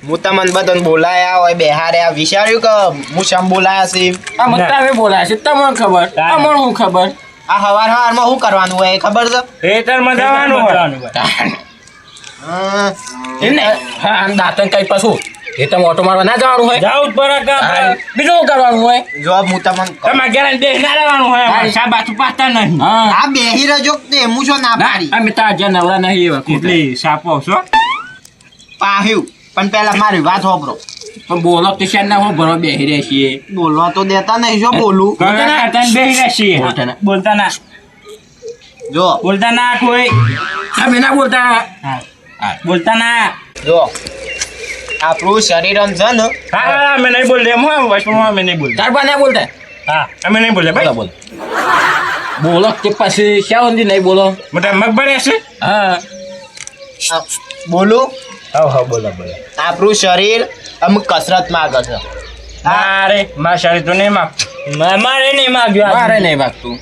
હું તમને બધાને બોલાયા હોય બેહાર્યા વિચાર્યું કે હું શમ બોલાયા છે આ મત તમે બોલાય છે તમને ખબર અમણ હું ખબર આ હવારમાં શું કરવાનું હોય એ ખબર છે ખેતરમાં જવાનું હોય એમને હા આમ દાંતણ કઈ પાછું એ તમે ઓટો મારવા ના જવાનું હોય જાવું જ પડે કે બીજું શું કરવાનું હોય જવાબ હું તમને તમારે ઘેર બે ના રહેવાનું હોય સાહેબ બાજુ પાતા નહીં હા આ બેહી રજો તે હું છો ના પાડી અમે તાર જે નવરા નહીં એવા કેટલી સાપો છો પાહ્યું પણ પેલા મારી વાત હોબરો પણ બોલો તો શેર ના હો ભરવા બેહી રહ્યા છીએ બોલવા તો દેતા નહીં જો બોલું ઘણા ખાતાને બેહી રહેશી બોલતા ના જો બોલતા ના કોઈ અમે ના બોલતા બોલતા ના જો આપણું શરીર આમ છે ને હા અમે નહીં બોલ એમ હા વચમાં અમે નહીં બોલતા તાર બા ના બોલતા હા અમે નહીં બોલે ભાઈ બોલો બોલો તે પછી શ્યાં સુધી નહીં બોલો મોટા મગબળે છે હા બોલું હા બોલો બોલો આપણું શરીર અમુક કસરત માંગે છે અરે મારા શરીર તો નહીં માગતું મારે નહીં માગ્યું મારે નહીં વાગતું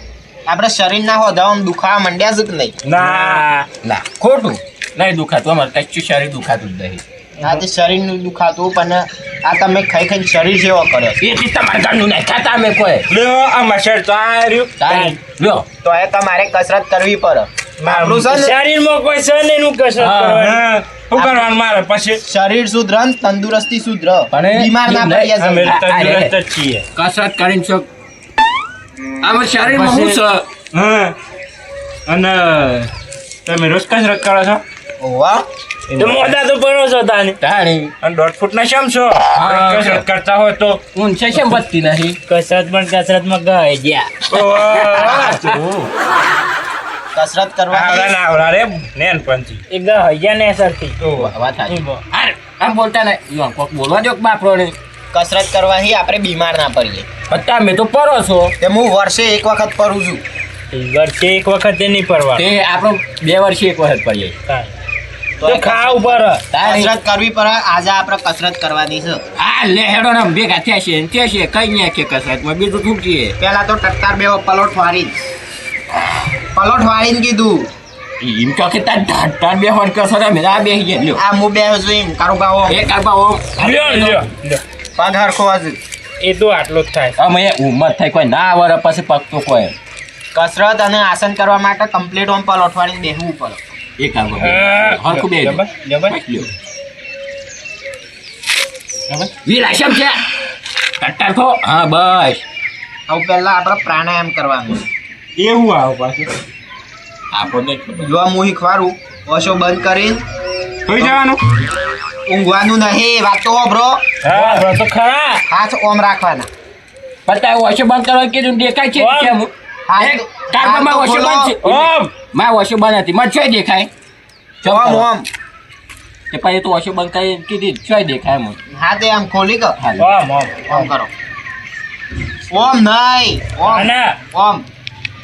આપણે શરીરના હોદાઓમાં દુખાવા માંડ્યા છે કે નહીં ના ના ખોટું નહીં દુખાતું અમારે કચ્છું શરીર દુખાતું જ નહીં આ તે શરીરનું દુખાતું પણ આ તમે ખાઈ ખાઈને શરીર સેવો કર્યો છે એથી તમારા ઘરનું નહીં ખાતા અમે કોઈ લ્યો આ શરીર તો આ રહ્યું તારી લ્યો તો એ તમારે કસરત કરવી પડે આપણું છે ને શરીરમાં કોઈ છે નહીં નું કસરત કરવાનું શું કરવાનું મારે પછી શરીર સુધરે ને તંદુરસ્તી સુધરે પણ બીમાર ના પડીએ અમે જલ્દી. તંદુરસ્ત જ છીએ કસરત કરીને છો અમારા શરીરમાં શું છે હા અને તમે રોજ કસરત કરો છો ઓવા તો મોટા તો પડો છો તાની તાણી અને 1.5 ફૂટના શમ છો કસરત કરતા હોય તો ઊંચે કેમ વધતી નહીં કસરત પણ કસરતમાં ગઈ ગયા કસરત કરવા આવડા ના આવડા રે નેનપણથી એકદમ હૈયા ને સરથી વાત સાચી આમ બોલતા નહીં લ્યો, કોક બોલવા દો બાપરો ને કસરત કરવાથી આપણે બીમાર ના પડીએ તમે તો પરો છો તે હું વર્ષે એક વખત કરું છું વર્ષે એક વખત નહીં પરવા તે આપણો 2 વર્ષે એક વખત પડીએ તો તો ખાવ પર કસરત કરવી પડે આજે આપણે કસરત કરવાની છે હા લે હેડો ને ભેગા થયા છે ને તે છે કઈ નહીં કે કસરતમાં બીજું શું છે પેલા તો ટટ્ટાર બે પલોટ વાળીને કીધું એમ તો કે તાર બે વાર કરશો ને મેં આ બેસી ગયા લ્યો આ હું બે છું એમ કરું ગાવો એક આપા ઓમ લ્યો લ્યો પગ હરખો હજુ એ તો આટલું જ થાય અમે ઉંમર થઈ કોઈ ના વર પછી પગતો કોઈ કસરત અને આસન કરવા માટે કમ્પ્લીટ ઓમ પલોટ વાળીને બેસવું પડે એક આગળ હરખું બે લ્યો વિલાસમ છે કટ્ટાર ખો હા બસ હવે પહેલા આપણે પ્રાણાયામ કરવાનું એવું આવો પાછું આપણને ખબર જો હું શીખવાડું ઓશો બંધ કરીને થઈ જવાનું ઊંઘવાનું નહીં વાત તો બ્રો હા તો ખરા હાથ ઓમ રાખવાના પતા વોશો બંધ કરવા કીધું દેખાય છે ઓમ. કેમ હાથ કારમાં વોશો બંધ છે ઓમ માં વોશો બંધ હતી મને ચોય દેખાય ઓમ ઓમ તે પછી તો વોશો બંધ કરી કીધી ચોય દેખાય મને હાથે આમ ખોલી કર હાલ ઓમ ઓમ ઓમ કરો ઓમ નહીં ઓમ અને ઓમ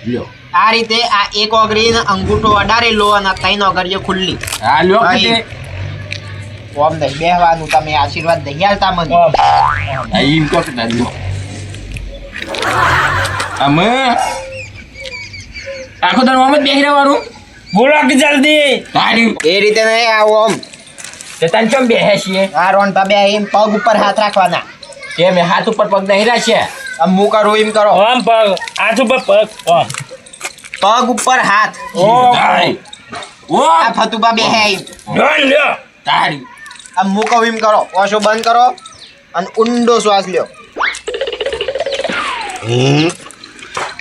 લ્યો આ રીતે આ એક ઓગળીને અંગૂઠો અડારેલો અને 3 ઓગળીઓ ખુલ્લી હા લ્યો અહીં. કે ઓમ નહીં બેહવાનું તમે આશીર્વાદ દઈ આલતા મને ઓમ એમ તો કે લ્યો અમે આખો દર ઓમ જ બેસી રહેવાનું બોલો કે જલ્દી તારી એ રીતે નહીં આ ઓમ તે તને કેમ બેસે છીએ આ રોંઢા બે એમ પગ ઉપર હાથ રાખવાના કે મેં હાથ ઉપર પગ નહીં રાખ્યા આમ હું કરું એમ કરો ઓમ પગ આજ ઉપર પગ ઓમ પગ ઉપર હાથ ઓમ તારી ઓ આ ફતુબા બે હે એમ ડોન લ્યો તારી આમ હું કહું એમ કરો ઓશો બંધ કરો અને ઊંડો શ્વાસ લ્યો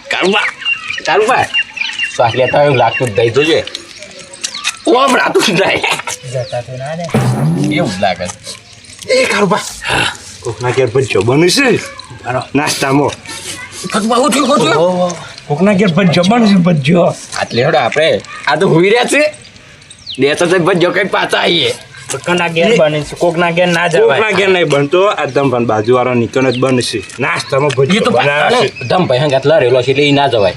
કારુબા શ્વાસ લેતા એવું લાગતું જ દઈ જોજે ઓમ રાતું જ નહીં જતા તો ના ને એવું જ લાગે એ કારુબા કોકના ઘેર ભજ્જો બન્યું છે નાસ્તામાં કારુબા ઉઠ્યું કોકના ઘેર ભજ્જો બન્યું છે ભજ્જો આટલે હેડો આપણે આ તો હુઈ રહ્યા છે દે તો ભજ્જો કઈ પાછા આવીએ કોકના ઘેર બને છે કોકના ઘેર ના જવાય કોકના ઘેર નહીં બનતો આ ધમભાન બાજુવાળો નીકળો જ બનશે નાસ્તામાં એ ભજ્જો તો બનાવે છે ધમ ભાઈ હંગાત લડેલો છે એટલે એ ના જવાય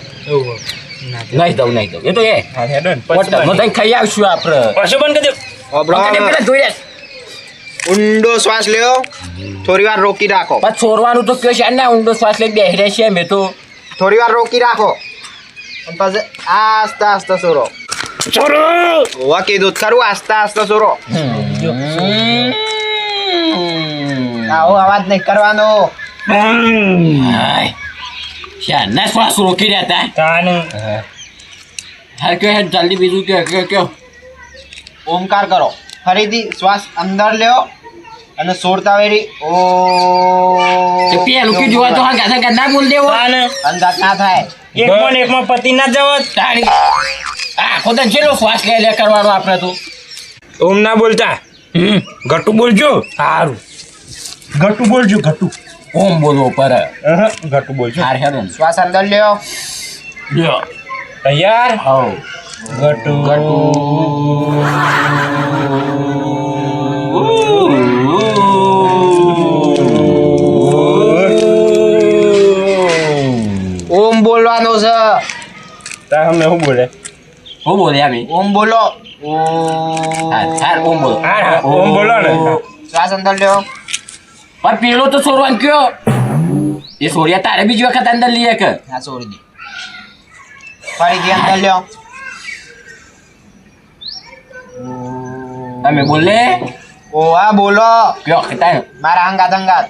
નહીં દઉં એ તો એ હા હેડો ને હોટલમાં તઈ ખાઈ આવશું આપણે પાછો બંધ કરી દો ઓબરો પેલા જોઈ રહ્યા ઊંડો શ્વાસ લ્યો થોડી વાર રોકી રાખો પછી છોડવાનું તો કયો છે ના ઊંડો શ્વાસ લઈ બેસી રહ્યા છે મેં તો થોડી વાર રોકી રાખો અને પછી આસ્તે આસ્તે સોરો છોરો ઓવા કીધું જ ખરું આસ્તે આસ્તે સોરો આવો અવાજ નહીં કરવાનો. હાય શાના શ્વાસ રોકી રહ્યા હતા તાને હા કે જલ્દી બીજું કે ઓમકાર કરો. ફરીથી શ્વાસ અંદર લ્યો અને છોડતા વેરી ઓ પેલું કે જોવા તો હા ગાધા ગાધા બોલ દેવો તાને અંદાજ ના થાય. એકમાં પતિ ના જવત. તારી આખો તો જેલો શ્વાસ લે કરવાનો આપણે તો ઓમ ના બોલતા ઘટુ બોલજો. સારું ઘટુ બોલજો ઘટુ. ઓમ બોલવો પર ઘટુ બોલજો. હાર હેડો શ્વાસ અંદર લ્યો. લ્યો તૈયાર. હાઉ ઘટુ ઘટુ ઓમ બોલવાનો છે. તમે શું બોલે? હું બોલે આમી ઓમ બોલો. હાર ઓમ બોલો હા ઓમ બોલો ને. શ્વાસ અંદર લ્યો. પણ પેલો તો છોડવાનું કયો એ છોડ્યા તારે બીજી વખત અંદર લઈએ કે હા છોડી દે. ફરીથી અંદર લ્યો. તમે બોલે ઓ હા બોલો. કયો ખતા મારા અંગાત અંગાત.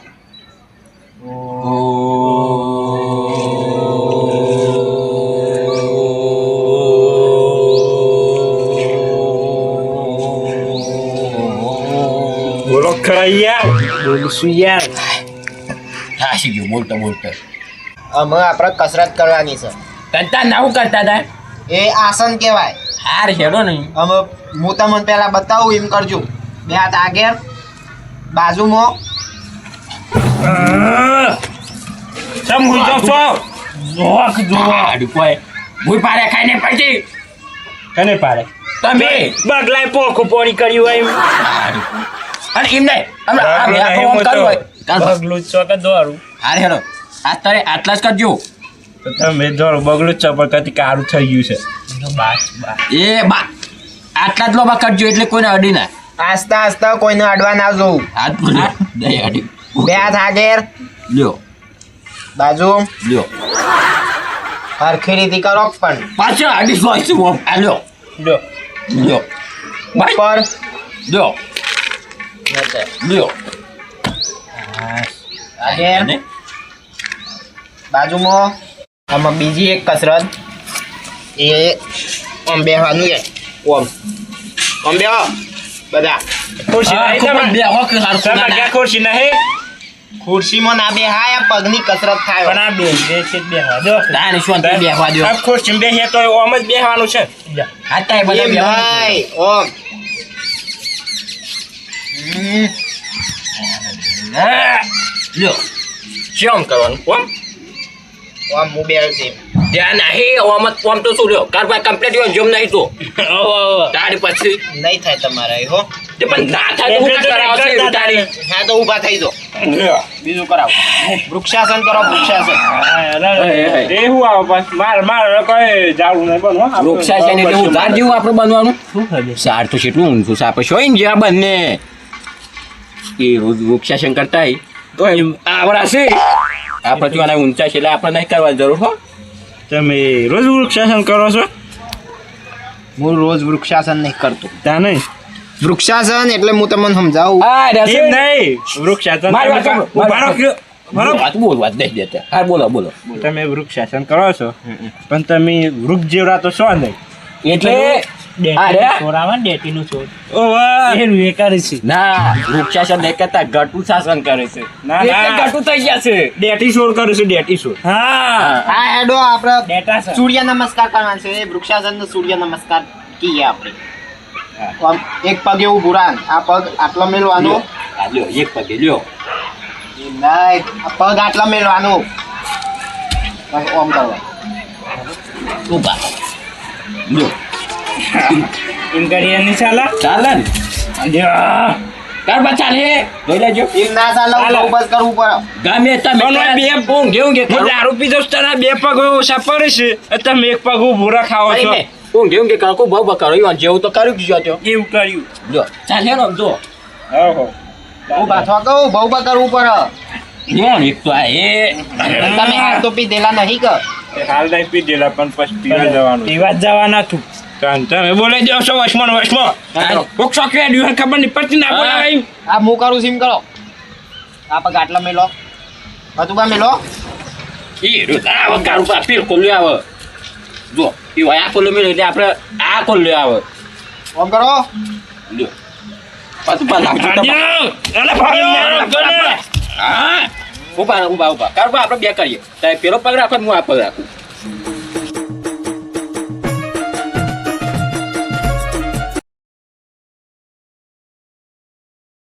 બોલો ખરા યાર. બોલશું યાર. હા શી ગયો બોલતો બોલતો અમે આપણે કસરત કરવાની છે. કરતા ના હું કરતા હતા એ આસન કહેવાય. હાર હેડો નહીં અમે હું તમને પહેલા બતાવું એમ કરજો. બે હાથ આગળ બાજુમાં. સમ હું તો છો. જોક જો. કોઈ ભૂઈ પારે ખાઈને પડતી કને પાડે? તમે બગલાય પોખું પોણી કર્યું હોય એમ. અને એમ નહીં અમે આખું આમ કર્યું હોય બગલું જ છો કે દોરું? હાર હેડો આ તારે આટલા જ કરજો તો તમે દોરું બગલું જ છો પણ કદી કારું થઈ ગયું છે. એ બા આટલા જ લોબા કરજો એટલે કોઈને અડી ના આસ્તા આસ્તા કોઈને અડવા ના જોવું. હાથ બોલે દઈ અડી બે હાથ આગળ લ્યો બાજુ. લ્યો હરખી રીતે કરો પણ. પાછળ અડી હોય છે આ લ્યો જો લ્યો ભાઈ ઉપર. લ્યો લ્યો આગળ બાજુમાં. આમાં બીજી એક કસરત એ આમ બેહવાનું છે. ઓમ આમ બેહો બધા. ખુરશી નહીં તમે? બે હોક હાર તમે ક્યાં ખુરશી નહીં? ખુરશીમાં ના બેહાય. આ પગની કસરત થાય. પણ આ બે છે બેહવા દો. તાને શું તે બેહવા દો આ ખુરશી બેહીએ તો ઓમ જ બેહવાનું છે. આ તાય બધા એમ બેહવા નહીં. ઓમ લ્યો શું કરવાનું કોમ ઓમ હું બેહું છું. ધ્યાન નહીં ઓમ ઓમ તો શું લ્યો કાર ભાઈ કમ્પ્લીટ હોય જેમ નહીં તો તારી પછી નહીં થાય તમારે હો. તે પણ ના થાય તો હું કરાવશે તારી હા તો ઊભા થઈ જાઓ. બીજું કરાવો. વૃક્ષાસન કરો. વૃક્ષાસન. એ હું આવો પાછ માર કઈ જાવું નહીં બનવું. વૃક્ષાસન એટલે હું ઝાડ જેવું આપણે બનવાનું ઝાડ તો કેટલું ઊંચું છે આપણે શું જ્યાં બંને એ વૃક્ષાસન કરતા તો આવડા છે આપણે તો આના ઊંચા છે એટલે આપણે નહીં કરવાની જરૂર હો તમે રોજ વૃક્ષાસન કરો છો? હું રોજ વૃક્ષાસન નહીં કરતો. ત્યાં નહીં વૃક્ષાસન એટલે હું તમને સમજાવું. હા એમ નહીં વૃક્ષાસન મારી વાત સાંભળો. ઉભા રહો, બરાબર? વાત નહીં દેતા હા બોલો તમે વૃક્ષાસન કરો છો પણ તમે વૃક્ષ જેવડા તો છો નહીં. એટલે ના વૃક્ષાસન નહીં કરતા ગટુ શાસન કરે છે ના, એટલે ના. ગટુ થઈ ગયા છે ડેટી સોર કરું છું ડેટી સોર. હા હા હેડો આપણે સૂર્ય નમસ્કાર કરવાનું છે. એ વૃક્ષાસન નો સૂર્ય નમસ્કાર કહીએ આપણે. આમ એક પગ એવું ભૂરાન. આ પગ આટલો મેળવાનો. આ લ્યો એક પગે લ્યો નહીં આ પગ આટલા મેળવાનો. બસ ઓમ કરવા. ઉભા લ્યો એમ કરીએ નહીં ચાલે? ચાલે ને કારબા ચાલે જોઈ લેજો એમ ના ચાલે. ચાલે. ઊભું બસ કરવું પડે. ગમે તમે પણ બે ઊંઘ જેવું કે હું દારૂ પીધો છું, તને બે પગ ઓછા પડે છે તમે એક પગ ભૂરા ખાવો છો. ઊંઘ જેવું કે કાકો ભાવ બકારો ઈવન જેવું તો કર્યું જ જો એવું કર્યું. જો ચાલે ને જો ઓહો. ઊભા થવા કહું. બહુ બસ કરવું પડે. લ્યો એક તો આ એ તમે હાથ તો પીધેલા નહીં કે? હાલ નહીં પીધેલા પણ પછી પીવા જવાનું. પીવા જવાના તું. તમે બોલાઈ દો છો વસમાં. કોક શોખ ખબર નહીં પડતી ના બોલાવાય આ હું કરું સીમ કરો. આ પગ આટલા મેલો પતુબા મેલો ઈ આ વગાર ઉપર પીર કોલ્યો આવે જો ઈ આ કોલ્યો મેલે એટલે આપણે આ કોલ્યો આવે ઓમ કરો લ્યો પાછું નાખજો હા ઉભા કારબા આપણે બે કરીએ પેલો પગ રાખો હું આ પગ રાખું